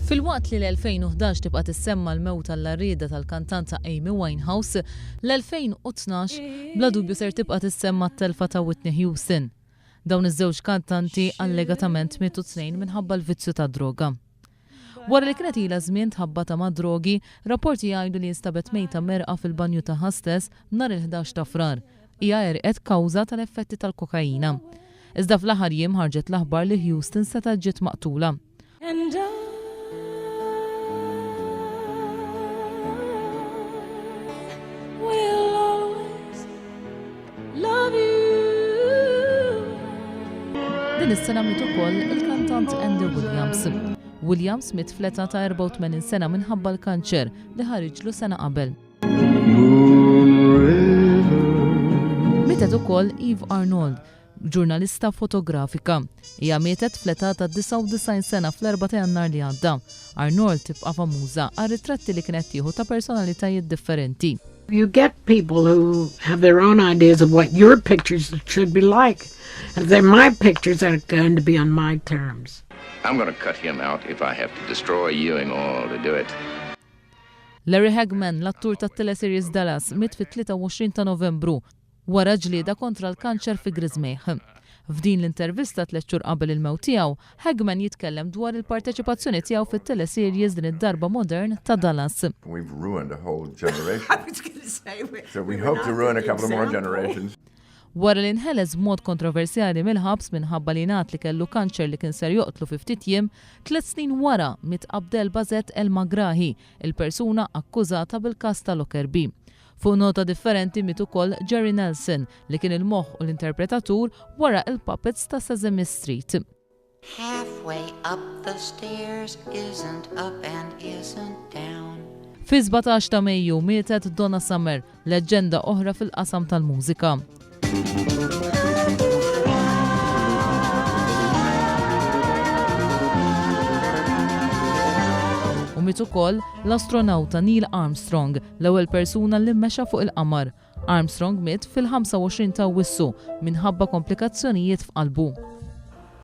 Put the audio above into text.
Fil-waqt li l-2011 tibqa' tissemma l-mewt tal-arrieda tal-kantanta Amy Winehouse, l-2012 bla dubju ser tibqa' tissemma t-telfa ta' Whitney Houston. Dawn iż-żewġ kantanti allegatament mietu tnejn minħabba l-vizzju ta' droga. Wara li kienet ilha żmien tħabbata ma' drogi, rapporti jgħidu li instabet mejta merqa fil-banju tagħha stess nhar il-11 ta' frar. Hija għerqet kawża tal-effetti tal-kokaina. Iżda fl-aħħar jiem ħarġet l-aħbar li Houston seta' ġiet maqtula. Din is-sena miet ukoll il-kantant Andy Williams. Williams miet fl-età ta' 84 sena minħabba l-kanċer li ħareġlu sena qabel. Mietet ukoll Eve Arnold, ġurnalista fotografika. Hija mietet fl-età ta' 99 sena fl-4 ta' Jannar li għadda. Arnold tibqa' famuża għar-ritratti li kienet tieħu ta' personalitajiet differenti. You get people who have their own ideas of what your pictures should be like. If they're my pictures, they're going to be on my terms. I'm going to cut him out if I have to destroy you and all to do it. Larry Hagman, l-attur tat-teleseries Dallas, miet fit-23 ta' Novembru wara ġlieda kontra l-kanċer fi Grizmejh. F'din l-intervista 3 xhur qabel il-mewt tiegħu, Hagman jitkellem dwar il-parteċipazzjoni tiegħu fit-teleseries din id-darba modern ta' Dallas. We've ruined a whole generation. I was going to say so we hope to ruin a couple more generations. Wara li nħeles b'mod kontroversjali mill-ħabs minħabba li ngħat li kellu kanċer li kien ser joqtlu fi ftit jiem, 3 snin wara miet Abdel Bazet El Magrahi, il-persuna akkużata bil-każ ta' Lockerbie. Fuq nota differenti miet ukoll Jerry Nelson li kien il-moħħ u l-interpretatur wara il-puppets ta' Sesame Street. Halfway up the stairs isn't up and isn't down. Fi 17 ta' Mejju mietet Donna Summer, leġġenda oħra fil-qasam tal-mużika. U miet ukoll l-astronawta Neil Armstrong, l-ewwel persuna li mmexa fuq il-qamar. Armstrong miet fil-25 ta' Awwissu minħabba komplikazzjonijiet f'qalbu.